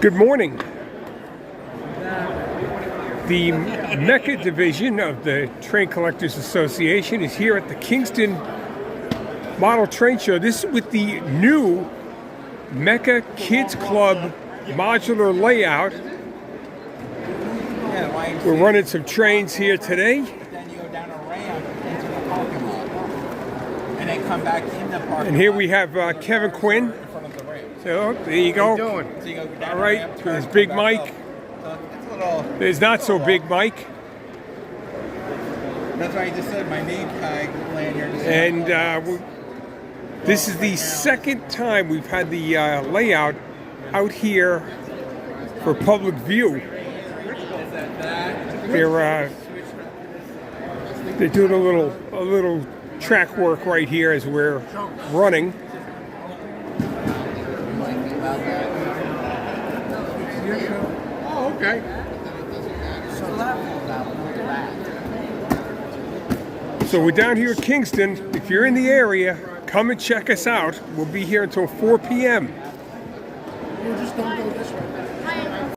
Good morning. The Mecca division of the Train Collectors Association is here at the Kingston Model Train Show. This is with the new MRTCA Kids Club modular layout. We're running some trains here today. Then you go down a ramp into the parking lot, and then come back in the parking lot. And here we have Kevin Quinn. In front of the ramp. So there you go. So you go down All the right, ramp, there's turn, Big come back Mike. up. So it's a little. There's not so big Mike. That's why I just said my name tag lanyard. And this is the second time we've had the layout out here for public view. They're doing a little track work right here as we're running. Oh, okay. So we're down here at Kingston. If you're in the area, come and check us out. We'll be here until 4 p.m.